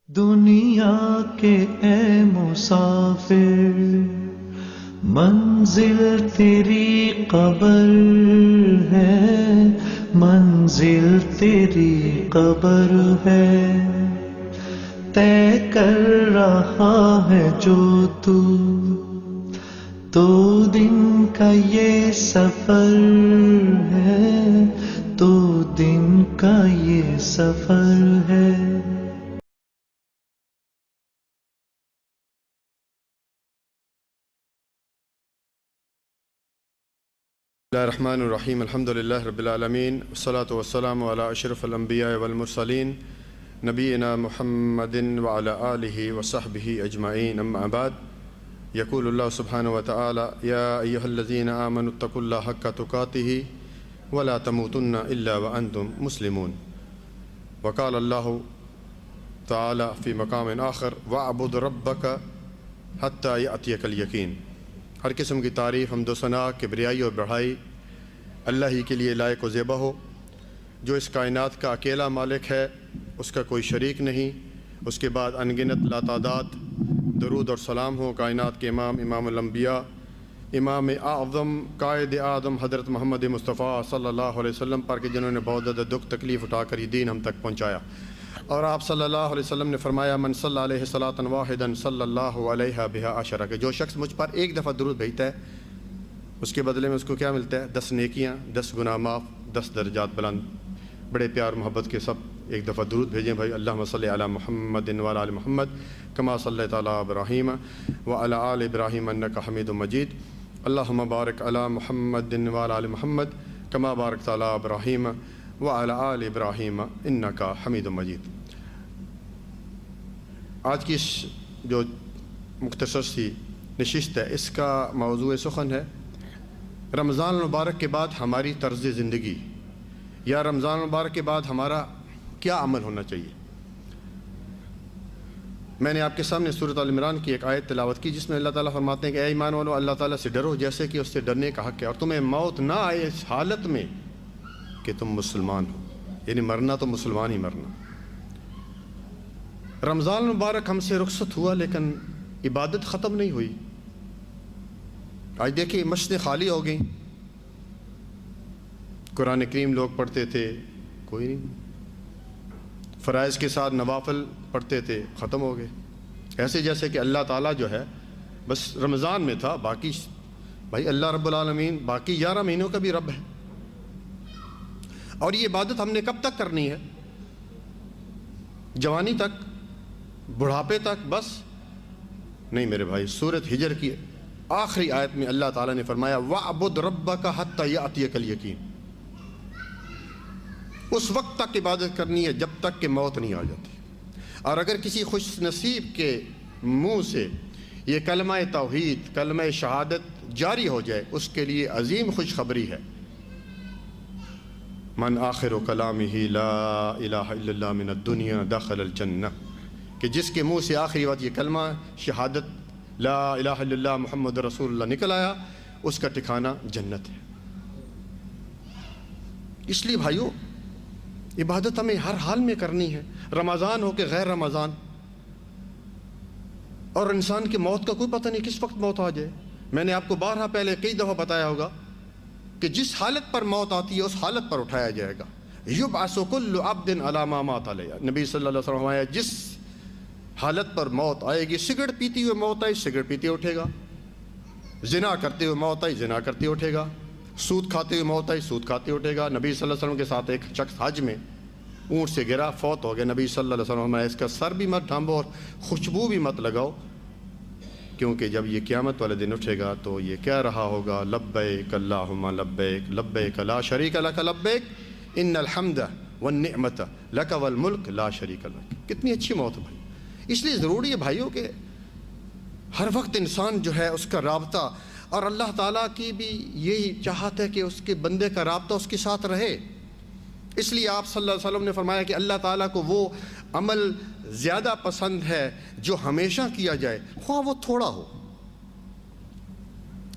دنیا کے اے مسافر، منزل تیری قبر ہے، منزل تیری قبر ہے، طے کر رہا ہے جو تو دن کا یہ سفر ہے، تو دن کا یہ سفر ہے۔ بسم اللہ الرحمن الرحیم، الحمدللہ رب العالمین، والصلاة والسلام علی اشرف الانبیاء والمرسلین نبینا محمد وعلی آلہ وصحبہ اجمعین، اما بعد۔ یقول اللہ سبحانہ وتعالی یا ایہا الذین آمنوا اتقوا اللہ حق تقاتہ ولا تموتن الا وانتم مسلمون۔ وقال اللہ تعالی فی مقام آخر واعبد ربک حتی یأتیک الیقین۔ ہر قسم کی تعریف، حمد و ثنا، کبریائی اور بڑھائی اللہ ہی کے لیے لائق و زیبا ہو، جو اس کائنات کا اکیلا مالک ہے، اس کا کوئی شریک نہیں۔ اس کے بعد انگنت لاتعداد درود اور سلام ہو کائنات کے امام الانبیاء، امام اعظم قائد اعظم حضرت محمد مصطفیٰ صلی اللہ علیہ وسلم پر، کہ جنہوں نے بہت زیادہ دکھ تکلیف اٹھا کر یہ دین ہم تک پہنچایا۔ اور آپ صلی اللہ علیہ وسلم نے فرمایا من صلی علیہ صلاۃ واحدا صلی اللہ علیہ بہا عشرہ، کہ جو شخص مجھ پر ایک دفعہ درود بھیجتا ہے اس کے بدلے میں اس کو کیا ملتا ہے؟ 10 نیکیاں، 10 گناہ معاف، 10 درجات بلند۔ بڑے پیار محبت کے سب ایک دفعہ درود بھیجیں بھائی۔ اللہم صلی علی محمد وعلی آل محمد کما صلیت علی ابراہیم وعلی آل ابراہیم انک حمید مجید۔ اللہم بارک علی محمد وعلی آل محمد کما بارکت علی ابراہیم وعلی آل ابراہیم انک حمید مجید۔ آج کی اس جو مختصر سی نشست ہے، اس کا موضوع سخن ہے رمضان المبارک کے بعد ہماری طرز زندگی، یا رمضان المبارک کے بعد ہمارا کیا عمل ہونا چاہیے۔ میں نے آپ کے سامنے سورۃ آل عمران کی ایک آیت تلاوت کی، جس میں اللہ تعالیٰ فرماتے ہیں کہ اے ایمان والو، اللہ تعالیٰ سے ڈرو جیسے کہ اس سے ڈرنے کا حق ہے، اور تمہیں موت نہ آئے اس حالت میں کہ تم مسلمان ہو، یعنی مرنا تو مسلمان ہی مرنا۔ رمضان المبارک ہم سے رخصت ہوا، لیکن عبادت ختم نہیں ہوئی۔ آج دیکھیں مسجدیں خالی ہو گئیں، قرآن کریم لوگ پڑھتے تھے، کوئی نہیں۔ فرائض کے ساتھ نوافل پڑھتے تھے، ختم ہو گئے۔ ایسے جیسے کہ اللہ تعالیٰ جو ہے بس رمضان میں تھا، باقی بھائی اللہ رب العالمین باقی 11 مہینوں کا بھی رب ہے۔ اور یہ عبادت ہم نے کب تک کرنی ہے؟ جوانی تک، بڑھاپے تک بس نہیں میرے بھائی۔ سورۃ ہجر کی آخری آیت میں اللہ تعالیٰ نے فرمایا وَاعْبُدْ رَبَّكَ حَتَّى يَأْتِيَكَ الْيَقِينُ۔ اس وقت تک عبادت کرنی ہے جب تک کہ موت نہیں آ جاتی۔ اور اگر کسی خوش نصیب کے منہ سے یہ کلمہ توحید، کلمہ شہادت جاری ہو جائے، اس کے لیے عظیم خوشخبری ہے۔ من آخر کلامہ لا الہ الا اللہ من الدنیا دخل الجنہ، کہ جس کے منہ سے آخری بات یہ کلمہ شہادت لا الہ الا اللہ محمد رسول اللہ نکل آیا، اس کا ٹھکانہ جنت ہے۔ اس لیے بھائیو، عبادت ہمیں ہر حال میں کرنی ہے، رمضان ہو کہ غیر رمضان۔ اور انسان کی موت کا کوئی پتہ نہیں کس وقت موت آ جائے۔ میں نے آپ کو بارہا پہلے کئی دفعہ بتایا ہوگا کہ جس حالت پر موت آتی ہے اس حالت پر اٹھایا جائے گا۔ یبعث کل عبد علی ما مات علیہ، نبی صلی اللہ علیہ وسلم فرمایا جس حالت پر موت آئے گی، سگریٹ پیتی ہوئے موت آئی سگریٹ پیتے اٹھے گا، زنا کرتے ہوئے موت آئی زنا کرتے اٹھے گا، سود کھاتے ہوئے موت آئی سود کھاتے اٹھے گا۔ نبی صلی اللہ علیہ وسلم کے ساتھ ایک شخص حج میں اونٹ سے گرا، فوت ہو گیا۔ نبی صلی اللہ علیہ وسلم فرمایا اس کا سر بھی مت ڈھانبو اور خوشبو بھی مت لگاؤ، کیونکہ جب یہ قیامت والے دن اٹھے گا تو یہ کہہ رہا ہوگا لبیک اللہم لبیک لبیک لا شریک لک لبیک ان الحمد والنعمت لک والملک لا شریک لک۔ کتنی اچھی موت ہے بھائی۔ اس لیے ضروری ہے بھائیوں کہ ہر وقت انسان جو ہے اس کا رابطہ، اور اللہ تعالیٰ کی بھی یہی چاہت ہے کہ اس کے بندے کا رابطہ اس کے ساتھ رہے۔ اس لیے آپ صلی اللہ علیہ وسلم نے فرمایا کہ اللہ تعالیٰ کو وہ عمل زیادہ پسند ہے جو ہمیشہ کیا جائے، خواہ وہ تھوڑا ہو،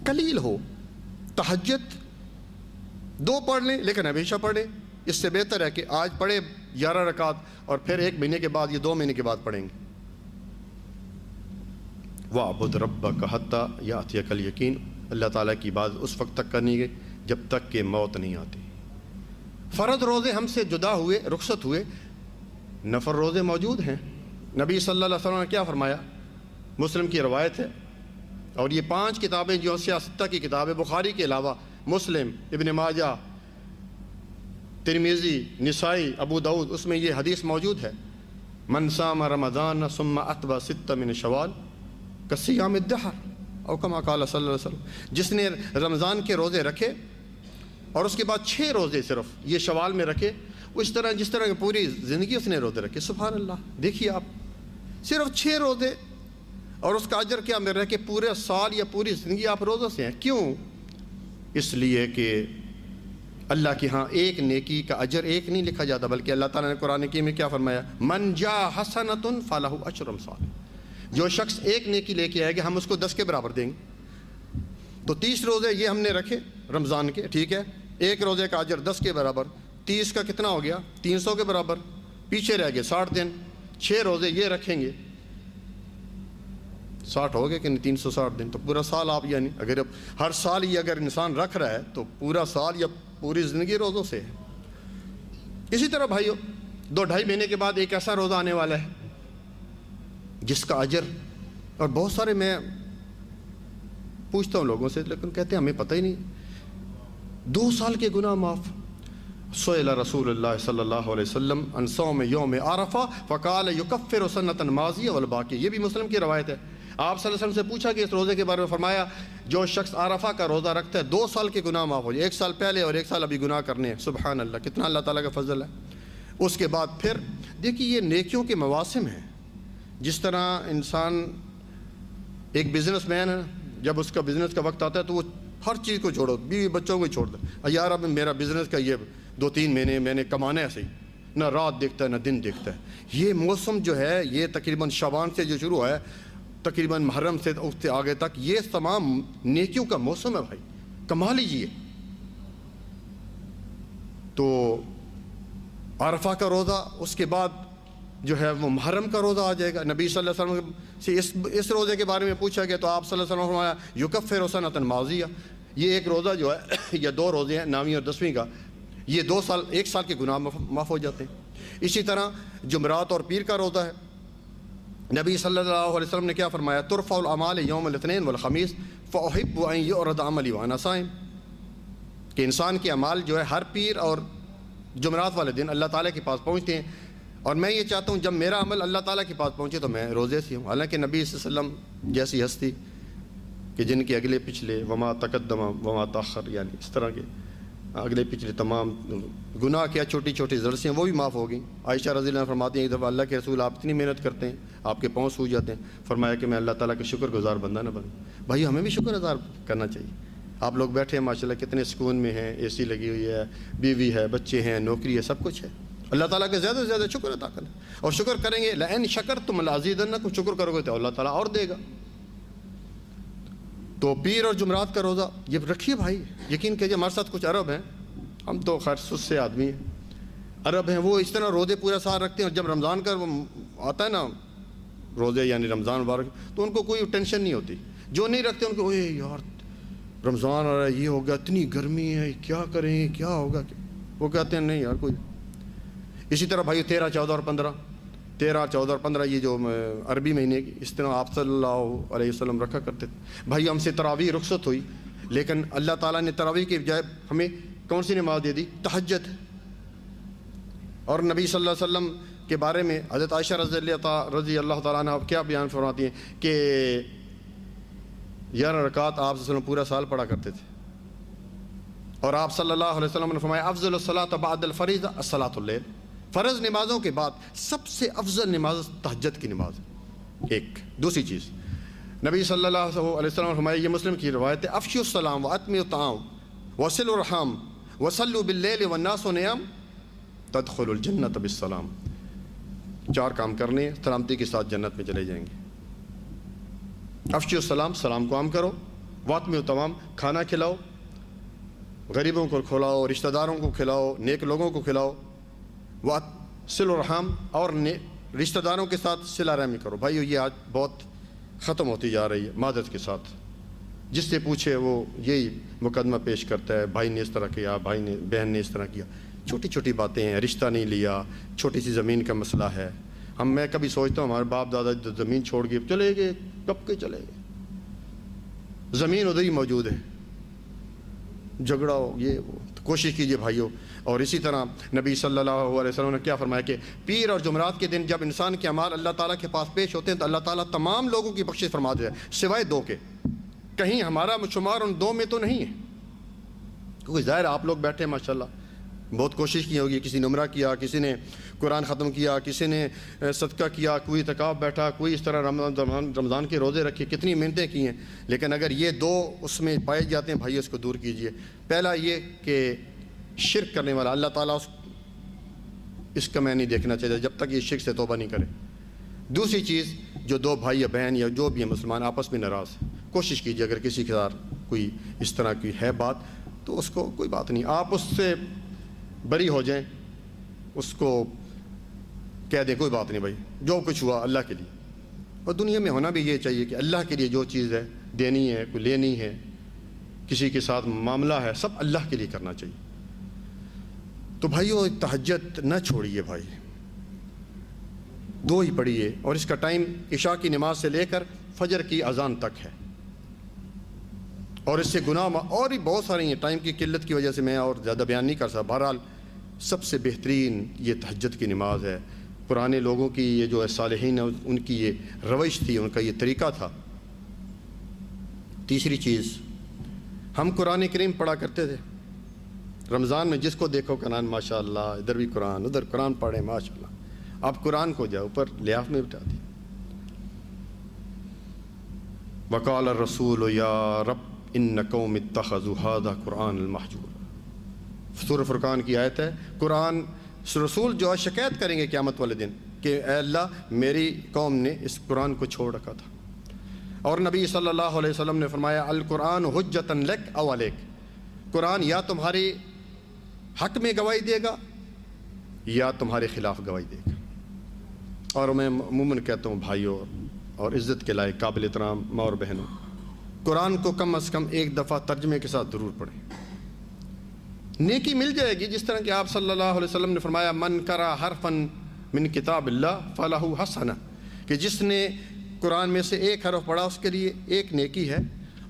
قلیل ہو۔ تہجد 2 پڑھ لیں لیکن ہمیشہ پڑھیں، اس سے بہتر ہے کہ آج پڑھے 11 رکعت، اور پھر 1 مہینے کے بعد، یہ 2 مہینے کے بعد پڑھیں گے۔ وَاعْبُدْ رَبَّكَ حَتَّى يَأْتِيَكَ الْيَقِينُ، اللہ تعالیٰ کی عبادت اس وقت تک کرنی ہے جب تک کہ موت نہیں آتی۔ فرض روزے ہم سے جدا ہوئے، رخصت ہوئے، نفل روزے موجود ہیں۔ نبی صلی اللہ علیہ وسلم نے کیا فرمایا؟ مسلم کی روایت ہے، اور یہ 5 کتابیں جو سیاستہ کی کتابیں، بخاری کے علاوہ مسلم، ابن ماجہ، ترمذی، نسائی، ابو داؤد، اس میں یہ حدیث موجود ہے، من صام رمضان ثم اتبع 6 من شوال کصیام الدہر او کما قال صلی اللہ علیہ وسلم، جس نے رمضان کے روزے رکھے اور اس کے بعد 6 روزے صرف یہ شوال میں رکھے، اس طرح جس طرح پوری زندگی اس نے روزے رکھے۔ سبحان اللہ، دیکھیے آپ، صرف 6 روزے، اور اس کا اجر کیا مل رہا ہے کہ پورے سال یا پوری زندگی آپ روزوں سے ہیں۔ کیوں؟ اس لیے کہ اللہ کے ہاں ایک نیکی کا اجر ایک نہیں لکھا جاتا، بلکہ اللہ تعالیٰ نے قرآن حکیم میں کیا فرمایا؟ من جاء حسنۃ فلہ عشر امثالہ، جو شخص ایک نیکی لے کے آئے گا ہم اس کو 10 کے برابر دیں گے۔ تو 30 روزے یہ ہم نے رکھے رمضان کے، ٹھیک ہے، ایک روزے کا اجر 10 کے برابر، 30 کا کتنا ہو گیا؟ 300 کے برابر، پیچھے رہ گئے 60 دن، 6 روزے یہ رکھیں گے، 60 ہو گئے کہ نہیں؟ 360 دن، تو پورا سال آپ، یعنی اگر ہر سال یہ اگر انسان رکھ رہا ہے تو پورا سال یا پوری زندگی روزوں سے ہے۔ اسی طرح بھائیو، 2-2.5 مہینے کے بعد ایک ایسا روزہ آنے والا ہے جس کا اجر، اور بہت سارے میں پوچھتا ہوں لوگوں سے لیکن کہتے ہیں ہمیں پتہ ہی نہیں، 2 سال کے گناہ معاف۔ سئل رسول اللہ صلی اللہ علیہ وسلم عن صوم یوم عرفہ فقال یکفر سنۃ ماضیہ والباقی، یہ بھی مسلم کی روایت ہے۔ آپ صلی اللہ علیہ وسلم سے پوچھا کہ اس روزے کے بارے میں، فرمایا جو شخص عرفہ کا روزہ رکھتا ہے 2 سال کے گناہ معاف ہو جائے، 1 سال پہلے اور 1 سال ابھی گناہ کرنے ہیں۔ سبحان اللہ، کتنا اللہ تعالیٰ کا فضل ہے۔ اس کے بعد پھر دیکھیے یہ نیکیوں کے مواسم ہیں، جس طرح انسان، ایک بزنس مین ہے، جب اس کا بزنس کا وقت آتا ہے تو وہ ہر چیز کو چھوڑو، بیوی بچوں کو چھوڑ دے، یار اب میرا بزنس کا یہ 2-3 مہینے میں نے کمانا ہے، صحیح، نہ رات دیکھتا ہے نہ دن دیکھتا ہے۔ یہ موسم جو ہے یہ تقریباً شعبان سے جو شروع ہے تقریباً محرم سے اس سے آگے تک یہ تمام نیکیوں کا موسم ہے بھائی، کما لیجیے۔ تو عرفہ کا روزہ، اس کے بعد جو ہے وہ محرم کا روزہ آ جائے گا۔ نبی صلی اللہ علیہ وسلم سے اس روزے کے بارے میں پوچھا گیا تو آپ صلی اللہ علیہ وسلم نے فرمایا یکفر سنۃ ماضیہ، یہ ایک روزہ جو ہے یا 2 روزے ہیں 9ویں اور 10ویں کا، یہ 2 سال 1 سال کے گناہ معاف ہو جاتے ہیں۔ اسی طرح جمعرات اور پیر کا روزہ ہے، نبی صلی اللہ علیہ وسلم نے کیا فرمایا؟ ترفع الاعمال یوم الاثنین والخمیس فاحب ان یعرض عملی وانا صائم، کہ انسان کے اعمال جو ہے ہر پیر اور جمعرات والے دن اللہ تعالیٰ کے پاس پہنچتے ہیں، اور میں یہ چاہتا ہوں جب میرا عمل اللہ تعالیٰ کے پاس پہنچے تو میں روزے سے ہوں۔ حالانکہ نبی صلی اللہ علیہ وسلم جیسی ہستی کہ جن کے اگلے پچھلے وما تقدم وما تاخر، یعنی اس طرح کے اگلے پچھلے تمام گناہ کیا چھوٹی چھوٹی زرسیاں وہ بھی معاف ہو گئیں۔ عائشہ رضی اللہ عنہ فرماتی ہیں ایک دفعہ اللہ کے رسول آپ اتنی محنت کرتے ہیں آپ کے پاؤں سو جاتے ہیں، فرمایا کہ میں اللہ تعالیٰ کا شکر گزار بندہ نہ بنوں۔ بھائی ہمیں بھی شکر گزار کرنا چاہیے۔ آپ لوگ بیٹھے ہیں ماشاءاللہ کتنے سکون میں ہیں، اے سی لگی ہوئی ہے، بیوی ہے، بچے ہیں، نوکری ہے، سب کچھ ہے، اللہ تعالیٰ کا زیادہ سے زیادہ شکر ادا کریں، اور شکر کریں گے لئن شکرتم لازیدنکم، شکر کرو گے تو اللہ تعالیٰ اور دے گا۔ تو پیر اور جمعرات کا روزہ یہ رکھیے بھائی، یقین کیجیے ہمارے ساتھ کچھ عرب ہیں، ہم تو خیر سست سے آدمی ہیں، عرب ہیں، وہ اس طرح روزے پورا سال رکھتے ہیں، اور جب رمضان کا آتا ہے نا روزے یعنی رمضان مبارک، تو ان کو کوئی ٹینشن نہیں ہوتی۔ جو نہیں رکھتے ان کو اوے یار رمضان آ رہا ہے، یہ ہو گیا، اتنی گرمی ہے، کیا کریں، کیا ہوگا، وہ کہتے ہیں نہیں یار کوئی۔ اسی طرح بھائی 13، 14 اور 15، 13، 14 اور 15 یہ جو عربی مہینے کی، اس طرح آپ صلی اللہ علیہ وسلم رکھا کرتے تھے۔ بھائی ہم سے تراویح رخصت ہوئی، لیکن اللہ تعالیٰ نے تراویح کے بجائے ہمیں کون سی نماز دے دی؟ تہجد۔ اور نبی صلی اللہ علیہ وسلم کے بارے میں حضرت عائشہ رضی اللہ تعالیٰ عنہ کیا بیان فرماتی ہیں کہ 11 رکعات آپ صلی اللہ علیہ وسلم پورا سال پڑھا کرتے تھے، اور آپ صلی اللہ علیہ وسلم نے فرمایا افضل الصلاۃ بعد الفریضہ الصلاۃ اللیل، فرض نمازوں کے بعد سب سے افضل نماز تہجد کی نماز ہے۔ ایک دوسری چیز نبی صلی اللہ علیہ وسلم نے فرمایا، یہ مسلم کی روایت ہے، افشوا السلام واطعموا الطعام وصلوا الرحم وصلوا باللیل والناس نیام تدخلوا الجنۃ بالسلام۔ 4 کام کرنے سلامتی کے ساتھ جنت میں چلے جائیں گے۔ افشوا السلام، سلام کو عام کرو، واطعموا الطعام، کھانا کھلاؤ، غریبوں کو کھلاؤ، رشتہ داروں کو کھلاؤ، نیک لوگوں کو کھلاؤ، صلہ رحم اور رشتہ داروں کے ساتھ صلہ رحمی کرو. بھائیو یہ آج بہت ختم ہوتی جا رہی ہے معذرت کے ساتھ. جس سے پوچھے وہ یہی مقدمہ پیش کرتا ہے، بھائی نے اس طرح کیا، بھائی نے بہن نے اس طرح کیا. چھوٹی چھوٹی باتیں ہیں، رشتہ نہیں لیا، چھوٹی سی زمین کا مسئلہ ہے. میں کبھی سوچتا ہوں ہمارے باپ دادا زمین چھوڑ کے چلے گئے، کب کے چلے گئے، زمین ادھر ہی موجود ہے، جھگڑا ہو یہ وہ. کوشش کیجئے بھائیو. اور اسی طرح نبی صلی اللہ علیہ وسلم نے کیا فرمایا کہ پیر اور جمعرات کے دن جب انسان کے اعمال اللہ تعالیٰ کے پاس پیش ہوتے ہیں تو اللہ تعالیٰ تمام لوگوں کی بخشش فرما دیتا ہے سوائے 2 کے. کہیں ہمارا شمار ان 2 میں تو نہیں ہے، کیونکہ ظاہر آپ لوگ بیٹھے ہیں ماشاءاللہ، بہت کوشش کی ہوگی. کسی نے عمرہ کیا، کسی نے قرآن ختم کیا، کسی نے صدقہ کیا، کوئی اعتکاف بیٹھا، کوئی اس طرح رمضان کے روزے رکھے، کتنی محنتیں کی ہیں. لیکن اگر یہ 2 اس میں پائے جاتے ہیں بھائی اس کو دور کیجئے. پہلا یہ کہ شرک کرنے والا اللہ تعالیٰ اس کا میں نہیں دیکھنا چاہیے جب تک یہ شرک سے توبہ نہیں کرے. دوسری چیز، جو 2 بھائی یا بہن یا جو بھی ہیں مسلمان آپس میں ناراض، کوشش کیجئے اگر کسی کے ساتھ کوئی اس طرح کی ہے بات تو اس کو کوئی بات نہیں، آپ اس سے بری ہو جائیں، اس کو کہہ دیں کوئی بات نہیں بھائی، جو کچھ ہوا اللہ کے لیے. اور دنیا میں ہونا بھی یہ چاہیے کہ اللہ کے لیے جو چیز ہے دینی ہے، کوئی لینی ہے، کسی کے ساتھ معاملہ ہے، سب اللہ کے لیے کرنا چاہیے. تو بھائیو تہجد نہ چھوڑیے بھائی، 2 ہی پڑھیے. اور اس کا ٹائم عشاء کی نماز سے لے کر فجر کی اذان تک ہے. اور اس سے گناہ اور بھی بہت سارے ہیں، ٹائم کی قلت کی وجہ سے میں اور زیادہ بیان نہیں کر سکتا. بہرحال سب سے بہترین یہ تہجد کی نماز ہے. پرانے لوگوں کی یہ جو صالحین ہیں ان کی یہ روش تھی، ان کا یہ طریقہ تھا. تیسری چیز، ہم قرآن کریم پڑھا کرتے تھے رمضان میں، جس کو دیکھو قرآن ماشاء اللہ، ادھر بھی قرآن ادھر قرآن پڑھیں ماشاء اللہ. آپ قرآن کو جاؤ اوپر لحاف میں بٹھا دی. وقال الرسول یا رب ان قوم اتخذوا هذا قرآن المحجور. سورہ فرقان کی آیت ہے. قرآن رسول جو شکایت کریں گے قیامت والے دن کہ اے اللہ میری قوم نے اس قرآن کو چھوڑ رکھا تھا. اور نبی صلی اللہ علیہ وسلم نے فرمایا القرآن حجۃ لک او علیک. قرآن یا تمہارے حق میں گواہی دے گا یا تمہارے خلاف گواہی دے گا. اور میں عموماً کہتا ہوں بھائیوں اور عزت کے لائق قابل احترام ماں اور بہنوں، قرآن کو کم از کم 1 دفعہ ترجمے کے ساتھ ضرور پڑھیں. نیکی مل جائے گی، جس طرح کہ آپ صلی اللہ علیہ وسلم نے فرمایا من قرأ حرفا من کتاب اللہ فلہ حسنہ، کہ جس نے قرآن میں سے 1 حرف پڑھا اس کے لیے 1 نیکی ہے.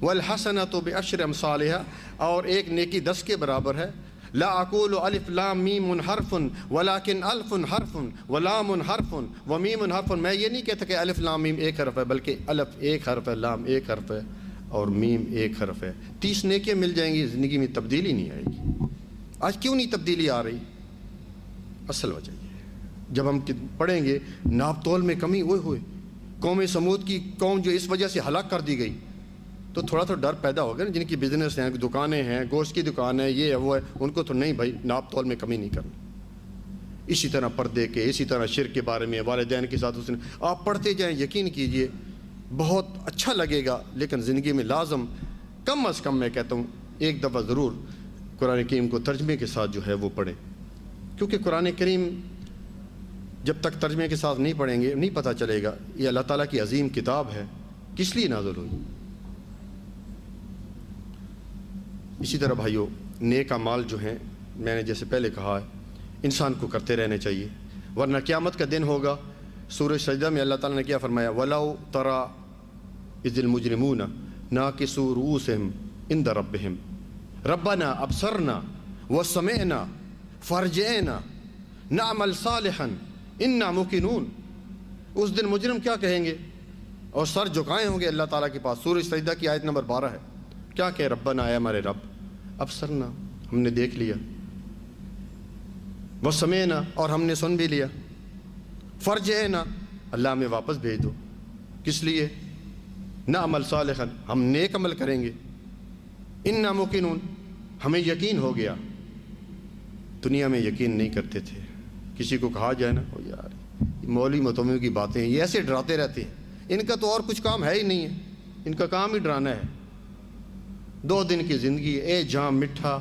والحسنۃ بعشر امثالھا، اور 1 نیکی 10 کے برابر ہے. لا اقول الف لام میم حرف ولکن الف حرف ولام حرف ومیم حرف. میں یہ نہیں کہتا کہ الف لام میم 1 حرف ہے، بلکہ الف 1 حرف ہے، لام 1 حرف ہے اور میم 1 حرف ہے. 30 نیکیاں مل جائیں گی، زندگی میں تبدیلی نہیں آئے گی. آج کیوں نہیں تبدیلی آ رہی؟ اصل وجہ یہ ہے جب ہم پڑھیں گے ناپ تول میں کمی ہوئے قوم سمود کی قوم جو اس وجہ سے ہلاک کر دی گئی، تو تھوڑا تو ڈر پیدا ہوگا نا. جن کی بزنس ہیں، دکانیں ہیں، گوشت کی دکان ہے، یہ ہے وہ ہے، ان کو تو نہیں بھائی ناپ تول میں کمی نہیں کرنا. اسی طرح پردے کے، اسی طرح شرک کے بارے میں، والدین کے ساتھ حسن، آپ پڑھتے جائیں، یقین کیجئے بہت اچھا لگے گا. لیکن زندگی میں لازم کم از کم میں کہتا ہوں 1 دفعہ ضرور قرآن کریم کو ترجمے کے ساتھ جو ہے وہ پڑھیں. کیونکہ قرآن کریم جب تک ترجمے کے ساتھ نہیں پڑھیں گے نہیں پتہ چلے گا یہ اللہ تعالیٰ کی عظیم کتاب ہے، کس لیے نازل ہوئی. اسی طرح بھائیو نیک اعمال جو ہیں میں نے جیسے پہلے کہا ہے انسان کو کرتے رہنے چاہیے، ورنہ قیامت کا دن ہوگا. سورہ سجدہ میں اللہ تعالیٰ نے کیا فرمایا وَلَوْ تَرَى إِذِ الْمُجْرِمُونَ نَاكِسُو رُؤُوسِهِمْ عِنْدَ رَبِّهِمْ رَبَّنَا أَبْصَرْنَا وَسَمِعْنَا فَارْجِعْنَا نَعْمَلْ صَالِحًا إِنَّا مُوقِنُونَ. اس دن مجرم کیا کہیں گے اور سر جھکائے ہوں گے اللہ تعالیٰ کے پاس. سورہ سجدہ کی آیت نمبر 12 ہے. کیا کہ ربنا اے ہمارے رب، ابصرنا ہم نے دیکھ لیا، وسمعنا اور ہم نے سن بھی لیا، فرجعنا اللہ ہمیں واپس بھیج دو. کس لیے؟ نعمل صالحا ہم نیک عمل کریں گے، انا موقنون ہمیں یقین ہو گیا. دنیا میں یقین نہیں کرتے تھے. کسی کو کہا جائے نا او یار مولوی متومی کی باتیں یہ ایسے ڈراتے رہتے ہیں، ان کا تو اور کچھ کام ہے ہی نہیں ہے، ان کا کام ہی ڈرانا ہے. 2 دن کی زندگی اے جام مٹھا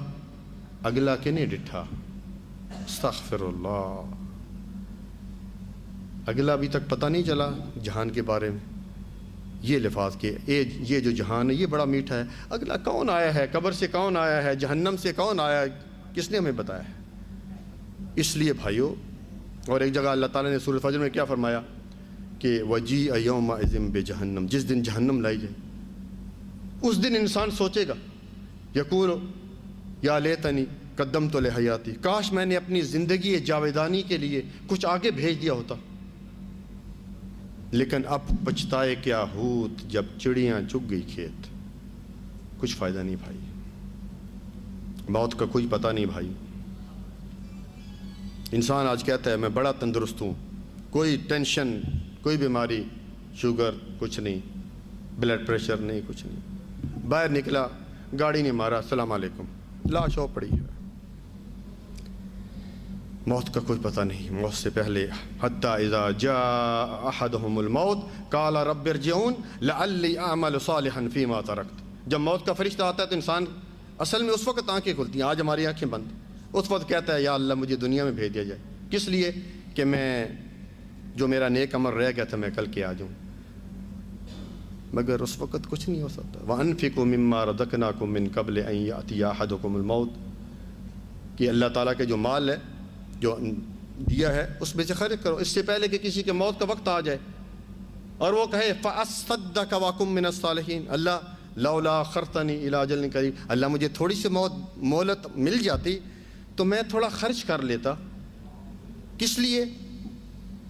اگلا کے نہیں ڈٹھا. استغفر اللہ. اگلا ابھی تک پتہ نہیں چلا جہان کے بارے میں، یہ لفاظ کے یہ جو جہان ہے یہ بڑا میٹھا ہے، اگلا کون آیا ہے، قبر سے کون آیا ہے، جہنم سے کون آیا ہے، کس نے ہمیں بتایا ہے؟ اس لیے بھائیو، اور ایک جگہ اللہ تعالیٰ نے سورۃ فجر میں کیا فرمایا کہ وَجِیءَ یَوْمَئِذٍ بِجَہنم، جس دن جہنم لائی جائے اس دن انسان سوچے گا، یقول یا لیتنی قدمت لحیاتی، کاش میں نے اپنی زندگی جاویدانی کے لیے کچھ آگے بھیج دیا ہوتا، لیکن اب پچھتائے کیا ہوت جب چڑیاں چگ گئی کھیت۔ کچھ فائدہ نہیں بھائی، موت کا کوئی پتہ نہیں بھائی۔ انسان آج کہتا ہے میں بڑا تندرست ہوں، کوئی ٹینشن، کوئی بیماری، شوگر کچھ نہیں، بلڈ پریشر نہیں، کچھ نہیں، باہر نکلا گاڑی نے مارا، السلام علیکم، لاش ہو پڑی ہے۔ موت کا کوئی پتہ نہیں، موت سے پہلے حتی اذا جاء احدهم الموت قال رب ارجعون لعلی اعمل صالحا فیما ترکت۔ جب موت کا فرشتہ آتا ہے تو انسان اصل میں اس وقت آنکھیں کھلتی ہیں، آج ہماری آنکھیں بند، اس وقت کہتا ہے یا اللہ مجھے دنیا میں بھیج دیا جائے، کس لیے کہ میں جو میرا نیک عمل رہ گیا تھا میں کل کے آ جاؤں، مگر اس وقت کچھ نہیں ہو سکتا۔ وَأَنفِقُوا مِمَّا رَزَقْنَاكُم مِّن قَبْلِ أَن يَأْتِيَ أَحَدَكُمُ الْمَوْتُ، کہ اللہ تعالیٰ کے جو مال ہے جو دیا ہے اس میں سے خرچ کرو اس سے پہلے کہ کسی کے موت کا وقت آ جائے، اور وہ کہے فَأَصَّدَّقَ وَأَكُن مِّنَ الصَّالِحِينَ، اللہ لولا أَخَّرْتَنِي إِلَىٰ أَجَلٍ قَرِيبٍ، اللہ مجھے تھوڑی سی مہلت مل جاتی تو میں تھوڑا خرچ کر لیتا، کس لیے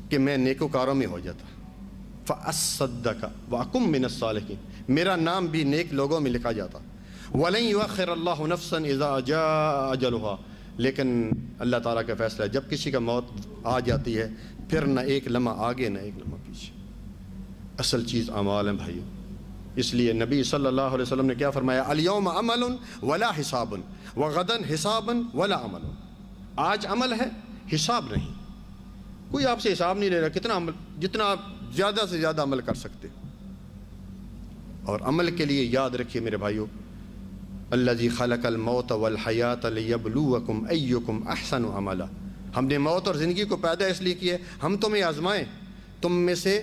کہ میں نیکوکاروں میں ہو جاتا۔ فَأَصَّدَّقَ وَأَكُن مِّنَ الصَّالِحِينَ، میرا نام بھی نیک لوگوں میں لکھا جاتا۔ وَلَن يُؤَخِّرَ اللَّهُ نَفْسًا إِذَا جَاءَ أَجَلُهَا، لیکن اللہ تعالیٰ کا فیصلہ ہے جب کسی کا موت آ جاتی ہے پھر نہ ایک لمحہ آگے نہ ایک لمحہ پیچھے، اصل چیز اعمال ہیں بھائیو۔ اس لیے نبی صلی اللہ علیہ وسلم نے کیا فرمایا، اليوم عمل ولا حساب وغدا حساب ولا عمل، آج عمل ہے حساب نہیں، کوئی آپ سے حساب نہیں لے رہا کتنا عمل، جتنا آپ زیادہ سے زیادہ عمل کر سکتے۔ اور عمل کے لیے یاد رکھیے میرے بھائیو، الذی خلق الموت والحیات لیبلوکم ایکم احسن عملا، ہم نے موت اور زندگی کو پیدا اس لیے کیا ہے ہم تمہیں آزمائیں تم میں سے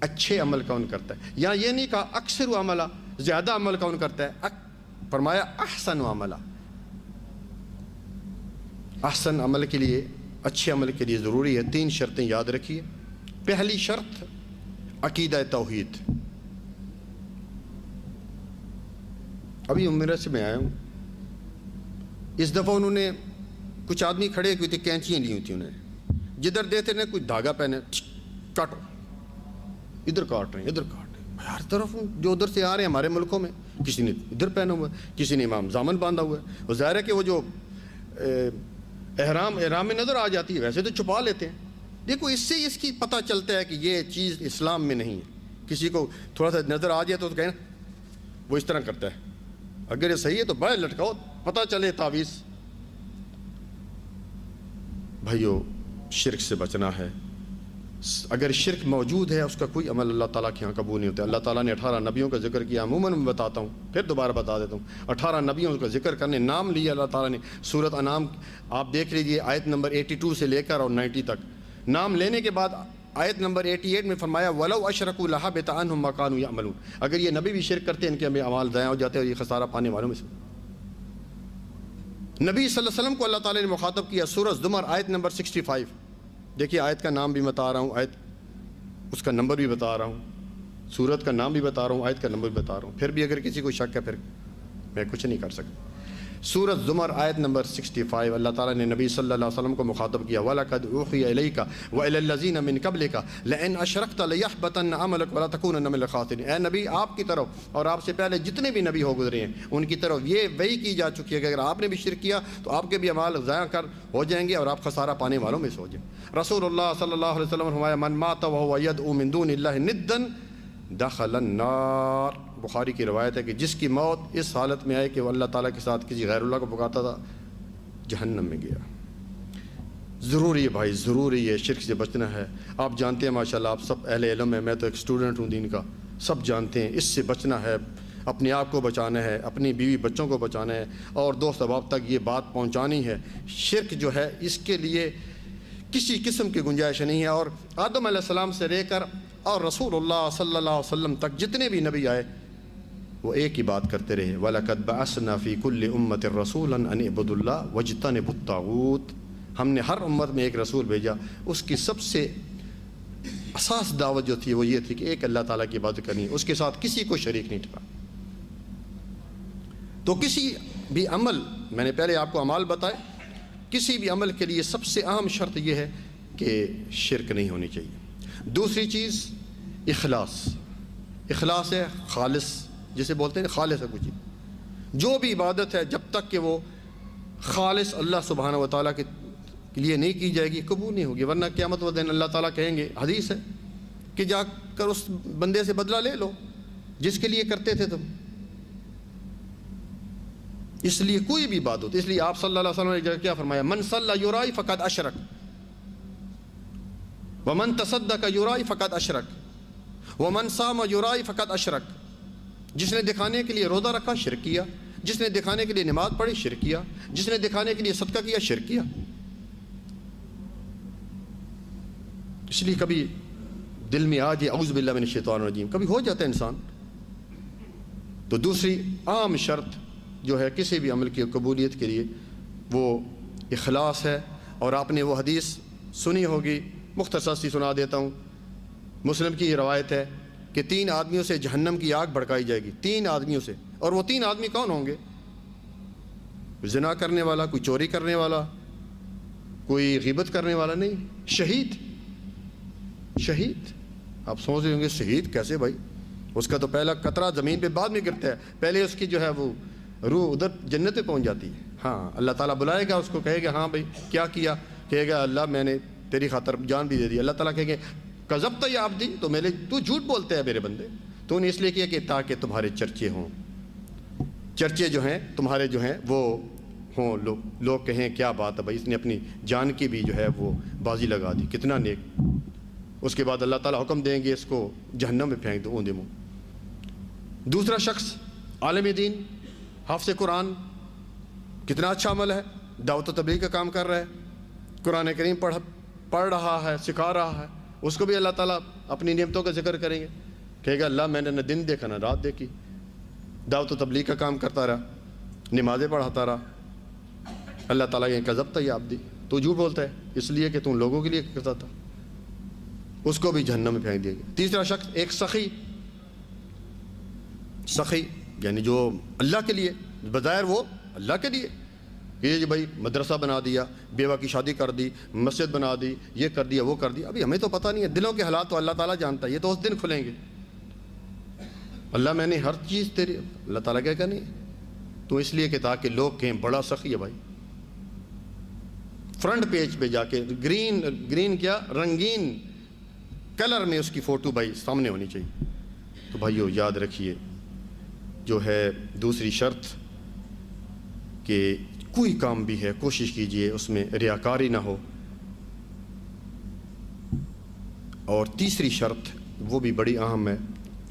اچھے عمل کون کرتا ہے، یا یہ نہیں کہا اکثر عملا زیادہ عمل کون کرتا ہے، فرمایا احسن عملا۔ احسن عمل کے لیے، اچھے عمل کے لیے ضروری ہے 3 شرطیں یاد رکھیے۔ پہلی شرط عقیدہ توحید۔ ابھی عمرہ سے میں آیا ہوں، اس دفعہ انہوں نے کچھ آدمی کھڑے ہوئے تھے، کینچیاں لی ہوئی تھیں، انہوں نے جدھر دیتے نے کوئی دھاگا پہنے، کاٹو، ادھر کاٹ رہے ہیں ادھر کاٹ رہے ہیں، ہر طرف جو ادھر سے آ رہے ہیں ہمارے ملکوں میں، کسی نے ادھر پہنا ہوا ہے، کسی نے امام زامن باندھا ہوا ہے، اور ظاہر ہے کہ وہ جو احرام میں نظر آ جاتی ہے، ویسے تو چھپا لیتے ہیں۔ دیکھو اس سے اس کی پتہ چلتا ہے کہ یہ چیز اسلام میں نہیں ہے۔ کسی کو تھوڑا سا نظر آ جائے تو کہیں وہ اس طرح کرتا ہے، اگر یہ صحیح ہے تو باہر لٹکاؤ پتہ چلے تعویذ۔ بھائیو شرک سے بچنا ہے، اگر شرک موجود ہے اس کا کوئی عمل اللہ تعالیٰ کے ہاں قبول نہیں ہوتا۔ اللہ تعالیٰ نے 18 نبیوں کا ذکر کیا، عموماً میں بتاتا ہوں پھر دوبارہ بتا دیتا ہوں، 18 نبیوں کا ذکر کرنے نام لیا اللہ تعالیٰ نے۔ سورۃ انعام آپ دیکھ لیجئے، آیت نمبر 82 سے لے کر اور 90 تک، نام لینے کے بعد آیت نمبر 88 میں فرمایا وَلَوْ أَشْرَكُوا لَحَبِطَ عَنْهُمْ مَا كَانُوا يَعْمَلُونَ، اگر یہ نبی بھی شرک کرتے ان کے اعمال ضائع ہو جاتے اور یہ خسارہ پانے والوں میں سے۔ نبی صلی اللہ علیہ وسلم کو اللہ تعالیٰ نے مخاطب کیا، سورۃ زمر آیت نمبر 65، دیکھیے آیت کا نام بھی بتا رہا ہوں، آیت اس کا نمبر بھی بتا رہا ہوں، سورت کا نام بھی بتا رہا ہوں، آیت کا نمبر بھی بتا رہا ہوں، پھر بھی اگر کسی کو شک ہے پھر میں کچھ نہیں کر سکتا۔ سورۃ زمر آیت نمبر 65، اللہ تعالیٰ نے نبی صلی اللہ علیہ وسلم کو مخاطب کیا، وَلَقَدْ أُوحِيَ إِلَيْكَ وَإِلَى الَّذِينَ مِن قَبْلِكَ لَئِنْ أَشْرَكْتَ لَيَحْبَطَنَّ عَمَلُكَ وَلَتَكُونَنَّ مِنَ الْخَاسِرِينَ، اے نبی آپ کی طرف اور آپ سے پہلے جتنے بھی نبی ہو گزرے ہیں ان کی طرف یہ وحی کی جا چکی ہے کہ اگر آپ نے بھی شرک کیا تو آپ کے بھی اعمال ضائع کر ہو جائیں گے اور آپ خسارہ پانے والوں میں سے ہو جائیں۔ رسول اللہ صلی اللہ علیہ وسلم نے فرمایا من مات وهو يدعو من دون اللہ ندا دخل النار، بخاری کی روایت ہے کہ جس کی موت اس حالت میں آئے کہ وہ اللہ تعالیٰ کے ساتھ کسی غیر اللہ کو پکارتا تھا جہنم میں گیا۔ ضروری ہے بھائی، ضروری ہے شرک سے بچنا ہے۔ آپ جانتے ہیں ماشاءاللہ آپ سب اہل علم ہیں، میں تو ایک اسٹوڈنٹ ہوں دین کا، سب جانتے ہیں اس سے بچنا ہے، اپنے آپ کو بچانا ہے، اپنی بیوی بچوں کو بچانا ہے اور دوست احباب تک یہ بات پہنچانی ہے۔ شرک جو ہے اس کے لیے کسی قسم کی گنجائش نہیں ہے۔ اور آدم علیہ السلام سے لے کر اور رسول اللہ صلی اللہ علیہ وسلم تک جتنے بھی نبی آئے وہ ایک ہی بات کرتے رہے، وَلَقَدْ بَعَثْنَا فِي كُلِّ أُمَّةٍ رَسُولًا أَنِ اعْبُدُوا اللَّهَ وَاجْتَنِبُوا الطَّاغُوتَ۔ ہم نے ہر امت میں ایک رسول بھیجا، اس کی سب سے اساس دعوت جو تھی وہ یہ تھی کہ ایک اللہ تعالیٰ کی عبادت کرنی، اس کے ساتھ کسی کو شریک نہیں ٹھہرانا۔ تو کسی بھی عمل، میں نے پہلے آپ کو اعمال بتائے، کسی بھی عمل کے لیے سب سے اہم شرط یہ ہے کہ شرک نہیں ہونی چاہیے۔ دوسری چیز اخلاص۔ اخلاص ہے خالص، جسے بولتے ہیں خالص ہے کچھ، جو بھی عبادت ہے جب تک کہ وہ خالص اللہ سبحانہ و تعالیٰ کے لیے نہیں کی جائے گی قبول نہیں ہوگی، ورنہ قیامت و دن اللہ تعالیٰ کہیں گے، حدیث ہے کہ جا کر اس بندے سے بدلہ لے لو جس کے لیے کرتے تھے تم۔ اس لیے کوئی بھی عبادت، اس لیے آپ صلی اللہ علیہ وسلم نے ایک جگہ کیا فرمایا، من صلی یرائی فقد اشرک ومن تصدق یرائی فقد اشرک ومن صام یرائی فقد اشرک۔ جس نے دکھانے کے لیے روزہ رکھا شرک کیا، جس نے دکھانے کے لیے نماز پڑھی شرک کیا، جس نے دکھانے کے لیے صدقہ کیا شرک کیا۔ اس لیے کبھی دل میں آ جائے اعوذ باللہ من الشیطان الرجیم، کبھی ہو جاتا ہے انسان۔ تو دوسری عام شرط جو ہے کسی بھی عمل کی قبولیت کے لیے وہ اخلاص ہے۔ اور آپ نے وہ حدیث سنی ہوگی، مختصر سی سنا دیتا ہوں، مسلم کی یہ روایت ہے کہ 3 آدمیوں سے جہنم کی آگ بھڑکائی جائے گی، 3 آدمیوں سے۔ اور وہ 3 آدمی کون ہوں گے؟ زنا کرنے والا، کوئی چوری کرنے والا، کوئی غیبت کرنے والا نہیں، شہید۔ شہید، آپ سوچ رہے ہوں گے شہید کیسے بھائی؟ اس کا تو پہلا قطرہ زمین پہ بعد میں گرتا ہے، پہلے اس کی جو ہے وہ روح ادھر جنت پہ پہنچ جاتی ہے۔ ہاں اللہ تعالیٰ بلائے گا اس کو، کہے گا ہاں بھائی کیا کیا، کہے گا اللہ میں نے تیری خاطر جان بھی دے دی۔ اللہ تعالیٰ کہے گا کذبت یا عبدی، تو جھوٹ بولتے ہیں میرے بندے، تو نے اس لیے کیا کہ تاکہ تمہارے چرچے ہوں، چرچے جو ہیں تمہارے جو ہیں وہ ہوں، لوگ کہیں کیا بات ہے بھائی، اس نے اپنی جان کی بھی جو ہے وہ بازی لگا دی، کتنا نیک۔ اس کے بعد اللہ تعالیٰ حکم دیں گے اس کو جہنم میں پھینک دو اوندے منہ۔ دوسرا شخص عالم دین، حافظ قرآن، کتنا اچھا عمل ہے، دعوت و تبلیغ کا کام کر رہا ہے، قرآن کریم پڑھ رہا ہے، سکھا رہا ہے، اس کو بھی اللہ تعالیٰ اپنی نعمتوں کا ذکر کریں گے، کہے گا اللہ میں نے نہ دن دیکھا نہ رات دیکھی، دعوت و تبلیغ کا کام کرتا رہا، نمازیں پڑھاتا رہا۔ اللہ تعالیٰ یہ کذبت یا عبدی، تو جھوٹ بولتا ہے اس لیے کہ تم لوگوں کے لیے کرتا تھا، اس کو بھی جہنم میں پھینک دیا گیا۔ تیسرا شخص ایک سخی، سخی یعنی جو اللہ کے لیے، بظاہر وہ اللہ کے لیے، یہ جی بھائی مدرسہ بنا دیا، بیوہ کی شادی کر دی، مسجد بنا دی، یہ کر دیا وہ کر دیا، ابھی ہمیں تو پتہ نہیں ہے، دلوں کے حالات تو اللہ تعالیٰ جانتا ہے، یہ تو اس دن کھلیں گے۔ اللہ میں نے ہر چیز تیری، اللہ تعالیٰ کہے گا نہیں، تو اس لیے کہ تاکہ لوگ کہیں بڑا سخی ہے بھائی، فرنٹ پیج پہ جا کے گرین کیا رنگین کلر میں اس کی فوٹو بھائی سامنے ہونی چاہیے۔ تو بھائیو یاد رکھیے جو ہے دوسری شرط کہ کوئی کام بھی ہے کوشش کیجئے اس میں ریاکاری نہ ہو۔ اور تیسری شرط وہ بھی بڑی اہم ہے،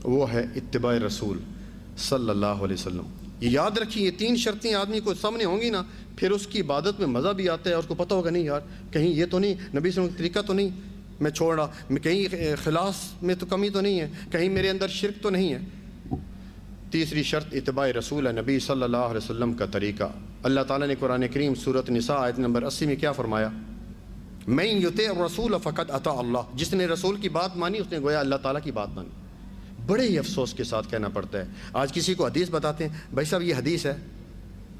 وہ ہے اتباع رسول صلی اللہ علیہ وسلم۔ یہ یاد رکھیے، یہ 3 شرطیں آدمی کو سامنے ہوں گی نا، پھر اس کی عبادت میں مزہ بھی آتا ہے، اور اس کو پتہ ہوگا نہیں یار کہیں یہ تو نہیں، نبی صلی اللہ علیہ وسلم کا طریقہ تو نہیں میں چھوڑ رہا، میں کہیں خلاص میں تو کمی تو نہیں ہے، کہیں میرے اندر شرک تو نہیں ہے۔ تیسری شرط اتباع رسول ہے، نبی صلی اللہ علیہ وسلم کا طریقہ۔ اللہ تعالیٰ نے قرآن کریم سورۃ نساء آیت نمبر 80 میں کیا فرمایا؟ من یطع الرسول فقد اطاع اللہ، جس نے رسول کی بات مانی اس نے گویا اللہ تعالیٰ کی بات مانی۔ بڑے ہی افسوس کے ساتھ کہنا پڑتا ہے، آج کسی کو حدیث بتاتے ہیں، بھائی صاحب یہ حدیث ہے،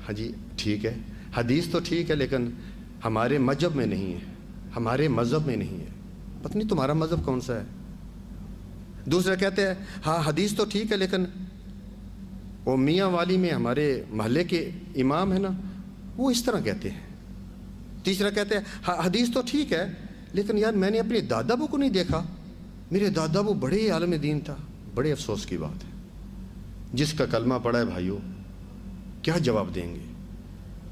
ہاں جی ٹھیک ہے حدیث تو ٹھیک ہے لیکن ہمارے مذہب میں نہیں ہے، ہمارے مذہب میں نہیں ہے، پتہ نہیں تمہارا مذہب کون سا ہے۔ دوسرے کہتے ہیں ہاں حدیث تو ٹھیک ہے لیکن وہ میاں والی میں ہمارے محلے کے امام ہیں نا وہ اس طرح کہتے ہیں۔ تیسرا کہتے ہیں ہاں حدیث تو ٹھیک ہے لیکن یار میں نے اپنے دادا ابو کو نہیں دیکھا، میرے دادا ابو بڑے عالم دین تھا۔ بڑے افسوس کی بات ہے، جس کا کلمہ پڑھا ہے بھائیو کیا جواب دیں گے؟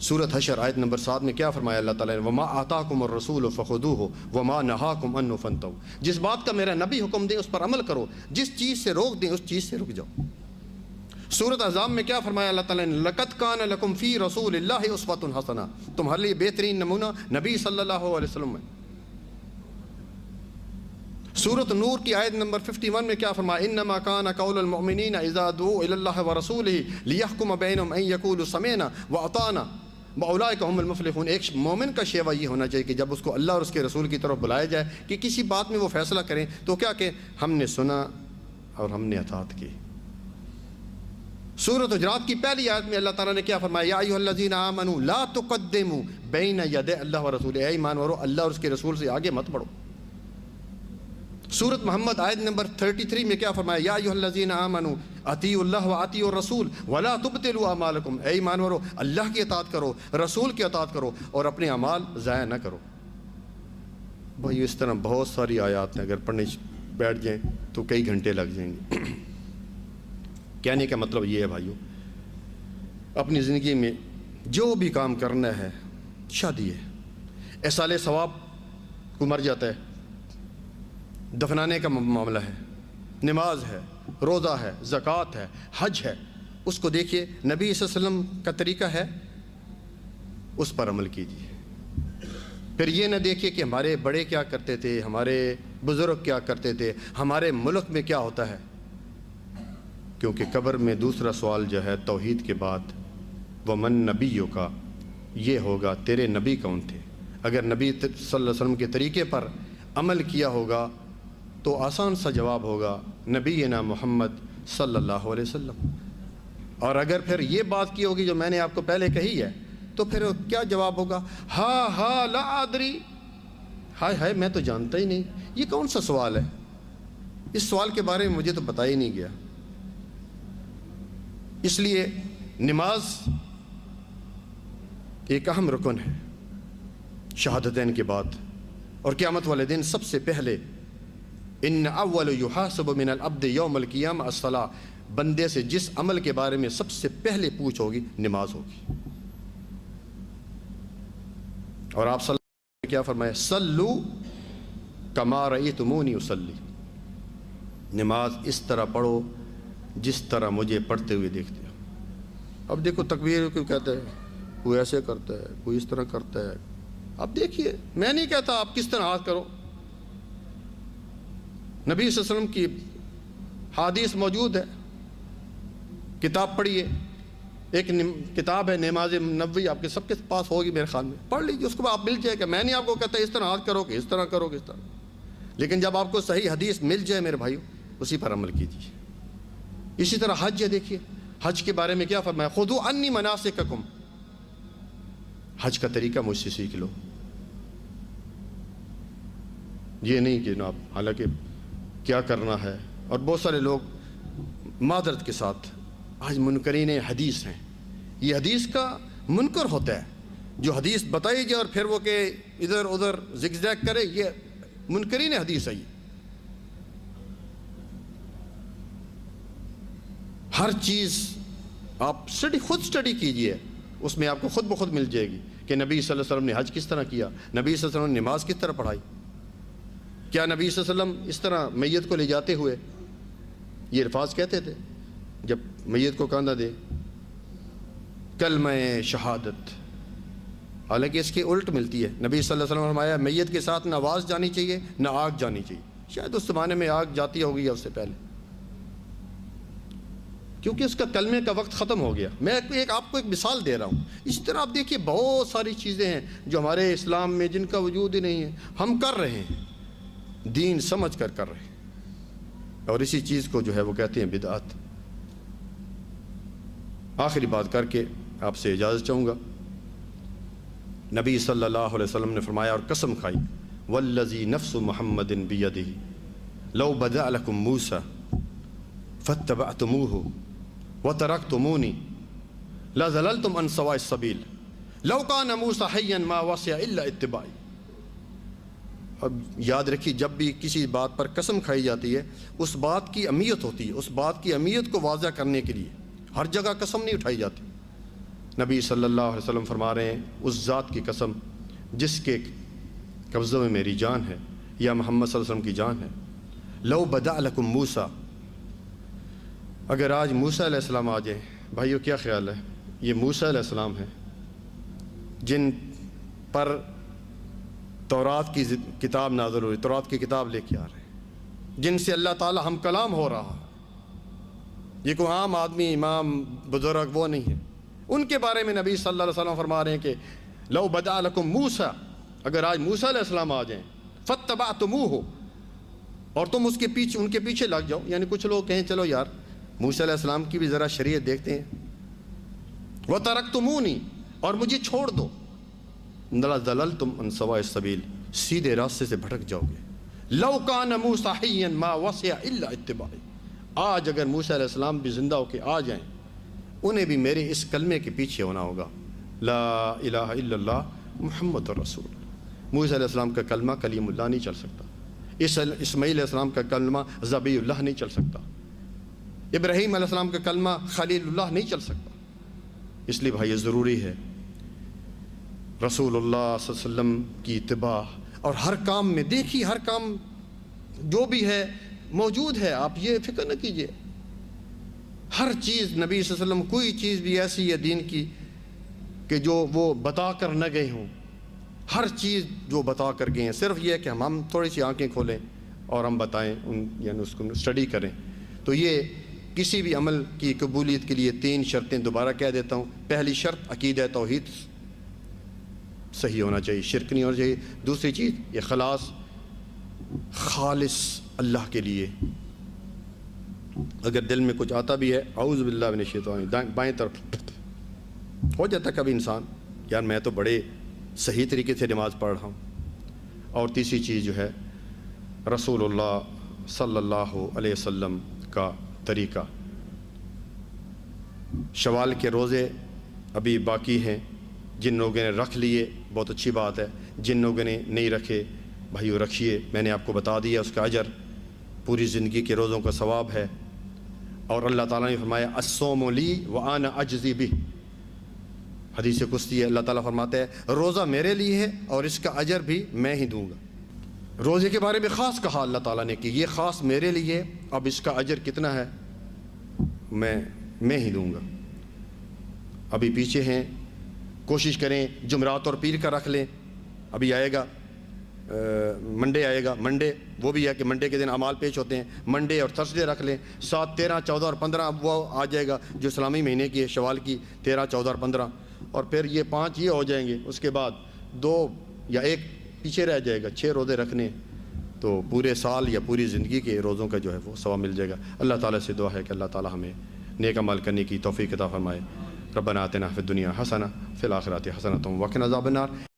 سورۃ حشر آیت نمبر 7 میں کیا فرمایا اللہ تعالیٰ نے؟ وما آتاکم الرسول فخذوہ وما نہاکم عنہ فانتہوا، جس بات کا میرا نبی حکم دے اس پر عمل کرو، جس چیز سے روک دیں اس چیز سے رک جاؤ۔ سورۃ احزاب میں کیا فرمایا اللہ تعالیٰ نے؟ لقد کان لکم فی رسول اللہ اسوۃ حسنہ، تمہارے لیے بہترین نمونہ نبی صلی اللہ علیہ وسلم ہے۔ سورۃ نور کی آیت نمبر 51 میں کیا فرمایا؟ انما کان قول المؤمنین اذا دعوا الی اللہ ورسولہ لیحکم بینہم ان یقولوا سمعنا واطعنا واولئک هم المفلحون۔ ایک مومن کا شیوہ یہ ہونا چاہیے کہ جب اس کو اللہ اور اس کے رسول کی طرف بلایا جائے کہ کسی بات میں وہ فیصلہ کریں تو کیا کہ ہم نے سنا اور ہم نے اطاعت کی۔ سورۃ حجرات کی پہلی آیت میں اللہ تعالیٰ نے کیا فرمایا؟ یا ایھا الذین آمنوا لا تقدموا بین یدی اللہ ورسولہ، اے ایمان والو اللہ اور اس کے رسول سے آگے مت بڑھو۔ سورۃ محمد آیت نمبر 33 میں کیا فرمایا؟ یا ایھا الذین آمنوا اطیعوا اللہ واطیعوا الرسول ولا تبطلوا اعمالکم، اے ایمان والو اللہ کی اطاعت کرو، رسول کی اطاعت کرو اور اپنے اعمال ضائع نہ کرو۔ بھائی اس طرح بہت ساری آیات ہیں، اگر پڑھنے بیٹھ جائیں تو کئی گھنٹے لگ جائیں گے۔ کہنے کا مطلب یہ ہے بھائیو، اپنی زندگی میں جو بھی کام کرنا ہے، شادی ہے، احصال ثواب کو مر جاتا ہے، دفنانے کا معاملہ ہے، نماز ہے، روزہ ہے، زکوٰۃ ہے، حج ہے، اس کو دیکھیے نبی صلی اللہ علیہ وسلم کا طریقہ ہے، اس پر عمل کیجیے۔ پھر یہ نہ دیکھیے کہ ہمارے بڑے کیا کرتے تھے، ہمارے بزرگ کیا کرتے تھے، ہمارے ملک میں کیا ہوتا ہے، کیونکہ قبر میں دوسرا سوال جو ہے توحید کے بعد ومن نبیوں کا یہ ہوگا تیرے نبی کون تھے۔ اگر نبی صلی اللہ علیہ وسلم کے طریقے پر عمل کیا ہوگا تو آسان سا جواب ہوگا نبینا محمد صلی اللہ علیہ وسلم۔ اور اگر پھر یہ بات کی ہوگی جو میں نے آپ کو پہلے کہی ہے تو پھر کیا جواب ہوگا؟ ہا لا ادری، ہائے ہائے میں تو جانتا ہی نہیں۔ یہ کون سا سوال ہے؟ اس سوال کے بارے میں مجھے تو بتا ہی نہیں گیا۔ اس لیے نماز ایک اہم رکن ہے شہادتین کے بعد، اور قیامت والے دن سب سے پہلے ان اول یحاسب من العبد یوم القیامہ الصلاۃ، بندے سے جس عمل کے بارے میں سب سے پہلے پوچھ ہوگی نماز ہوگی۔ اور آپ صلی اللہ علیہ وسلم نے کیا فرمایا؟ صلو کما رأیتمونی اصلی، نماز اس طرح پڑھو جس طرح مجھے پڑھتے ہوئے دیکھتے ہو۔ اب دیکھو تکبیر کوئی کہتا ہے، کوئی ایسے کرتا ہے، کوئی اس طرح کرتا ہے۔ اب دیکھیے میں نہیں کہتا آپ کس طرح ہاتھ کرو، نبی صلی اللہ علیہ وسلم کی حدیث موجود ہے، کتاب پڑھیے، ایک کتاب ہے نماز نبوی، آپ کے سب کے پاس ہوگی میرے خیال میں، پڑھ لیجیے، اس کو آپ مل جائے گا۔ میں نہیں آپ کو کہتا اس طرح ہاتھ کرو کہ اس طرح کرو کہ اس طرح، لیکن جب آپ کو صحیح حدیث مل جائے میرے بھائیو اسی پر عمل کیجیے۔ اسی طرح حج ہے، دیکھیے حج کے بارے میں کیا فرمایا؟ خذوا عنی مناسککم، حج کا طریقہ مجھ سے سیکھ لو۔ یہ نہیں کہ جناب حالانکہ کیا کرنا ہے، اور بہت سارے لوگ معذرت کے ساتھ آج منکرین حدیث ہیں، یہ حدیث کا منکر ہوتا ہے، جو حدیث بتائی جائے اور پھر وہ کہ ادھر ادھر زگ زیگ کرے، یہ منکرین حدیث ہے۔ یہ ہر چیز آپ خود اسٹڈی کیجئے، اس میں آپ کو خود بخود مل جائے گی کہ نبی صلی اللہ علیہ وسلم نے حج کس طرح کیا، نبی صلی اللہ علیہ وسلم نے نماز کس طرح پڑھائی، کیا نبی صلی اللہ علیہ وسلم اس طرح میت کو لے جاتے ہوئے یہ الفاظ کہتے تھے جب میت کو کاندھا دے کلمہ شہادت، حالانکہ اس کی الٹ ملتی ہے۔ نبی صلی اللہ علیہ وسلم نے فرمایا میت کے ساتھ نہ آواز جانی چاہیے نہ آگ جانی چاہیے، شاید اس زمانے میں آگ جاتی ہوگی یا اس سے پہلے، کیونکہ اس کا کلمے کا وقت ختم ہو گیا۔ میں آپ کو ایک مثال دے رہا ہوں۔ اس طرح آپ دیکھیے بہت ساری چیزیں ہیں جو ہمارے اسلام میں جن کا وجود ہی نہیں ہے، ہم کر رہے ہیں، دین سمجھ کر رہے ہیں، اور اسی چیز کو جو ہے وہ کہتے ہیں بدعت۔ آخری بات کر کے آپ سے اجازت چاہوں گا۔ نبی صلی اللہ علیہ وسلم نے فرمایا اور قسم کھائی، والذی نفس محمد بیدہ لو بدأ لکم موسیٰ فاتبعتموہ وترکتمونی لظللتم عن سواء السبیل لو کان موسیٰ حیا ما وسع الا اتباعی۔ اب یاد رکھیے جب بھی کسی بات پر قسم کھائی جاتی ہے اس بات کی اہمیت ہوتی ہے، اس بات کی اہمیت کو واضح کرنے کے لیے ہر جگہ قسم نہیں اٹھائی جاتی۔ نبی صلی اللہ علیہ وسلم فرما رہے ہیں اس ذات کی قسم جس کے قبضے میں میری جان ہے یا محمد صلی اللہ علیہ وسلم کی جان ہے، لو بدأ لکم موسیٰ، اگر آج موسیٰ علیہ السلام آ جائیں، بھائیو کیا خیال ہے؟ یہ موسیٰ علیہ السلام ہیں جن پر تورات کی کتاب نازل ہوئی، تورات کی کتاب لے کے آ رہے ہیں، جن سے اللہ تعالی ہم کلام ہو رہا ہے، یہ کوئی عام آدمی، امام، بزرگ وہ نہیں ہے۔ ان کے بارے میں نبی صلی اللہ علیہ وسلم فرما رہے ہیں کہ لو بدا لکم موسیٰ، اگر آج موسیٰ علیہ السلام آ جائیں، فاتبعتموہ، اور تم اس کے پیچھے، ان کے پیچھے لگ جاؤ، یعنی کچھ لوگ کہیں چلو یار موسیٰ علیہ السلام کی بھی ذرا شریعت دیکھتے ہیں، وترکتمونی، اور مجھے چھوڑ دو، لضللتم عن سواء السبیل، سیدھے راستے سے بھٹک جاؤ گے۔ لو کان موسیٰ حیا ما وسع الا اتباعی، آج اگر موسیٰ علیہ السلام بھی زندہ ہو کے آ جائیں، انہیں بھی میرے اس کلمے کے پیچھے ہونا ہوگا، لا الہ الا اللہ محمد الرسول۔ موسیٰ علیہ السلام کا کلمہ کلیم اللہ نہیں چل سکتا، اسماعیل علیہ السلام کا کلمہ ذبیح اللہ نہیں چل سکتا، ابراہیم علیہ السلام کا کلمہ خلیل اللہ نہیں چل سکتا۔ اس لیے بھائی یہ ضروری ہے رسول اللہ صلی اللہ علیہ وسلم کی اتباع، اور ہر کام میں دیکھیے، ہر کام جو بھی ہے موجود ہے، آپ یہ فکر نہ کیجئے، ہر چیز نبی صلی اللہ علیہ وسلم، کوئی چیز بھی ایسی ہے دین کی کہ جو وہ بتا کر نہ گئے ہوں، ہر چیز جو بتا کر گئے ہیں، صرف یہ ہے کہ ہم تھوڑی سی آنکھیں کھولیں اور ہم بتائیں، یعنی اس کو اسٹڈی کریں۔ تو یہ کسی بھی عمل کی قبولیت کے لیے 3 شرطیں دوبارہ کہہ دیتا ہوں۔ پہلی شرط عقیدہ توحید صحیح ہونا چاہیے، شرک نہیں ہونا چاہیے۔ دوسری چیز اخلاص، خالص اللہ کے لیے، اگر دل میں کچھ آتا بھی ہے، اعوذ باللہ من الشیطان، بائیں طرف ہو جاتا کبھی انسان، یار میں تو بڑے صحیح طریقے سے نماز پڑھ رہا ہوں۔ اور تیسری چیز جو ہے رسول اللہ صلی اللہ علیہ وسلم کا طریقہ۔ شوال کے روزے ابھی باقی ہیں، جن لوگوں نے رکھ لیے بہت اچھی بات ہے، جن لوگوں نے نہیں رکھے بھائیو رکھیے، میں نے آپ کو بتا دیا اس کا اجر پوری زندگی کے روزوں کا ثواب ہے۔ اور اللہ تعالیٰ نے فرمایا الصوم لی وانا اجزی بہ، حدیث قدسی ہے، اللہ تعالیٰ فرماتا ہے روزہ میرے لیے ہے اور اس کا اجر بھی میں ہی دوں گا۔ روزے کے بارے میں خاص کہا اللہ تعالیٰ نے کہ یہ خاص میرے لیے، اب اس کا اجر کتنا ہے میں ہی دوں گا۔ ابھی پیچھے ہیں، کوشش کریں جمعرات اور پیر کا رکھ لیں، ابھی آئے گا منڈے آئے گا، منڈے وہ بھی ہے کہ منڈے کے دن اعمال پیش ہوتے ہیں، منڈے اور تھرسڈے رکھ لیں۔ 7، 13، 14 اور 15 وہ آ جائے گا جو اسلامی مہینے کی ہے، شوال کی 13، 14 اور 15، اور پھر یہ 5 یہ ہو جائیں گے، اس کے بعد 2 یا 1 پیچھے رہ جائے گا، 6 روزے رکھنے، تو پورے سال یا پوری زندگی کے روزوں کا جو ہے وہ ثواب مل جائے گا۔ اللہ تعالیٰ سے دعا ہے کہ اللہ تعالیٰ ہمیں نیک عمل کرنے کی توفیق عطا فرمائے۔ ربنا آتنا فی الدنیا حسنہ فی الآخرۃ حسنۃ وقنا عذاب النار۔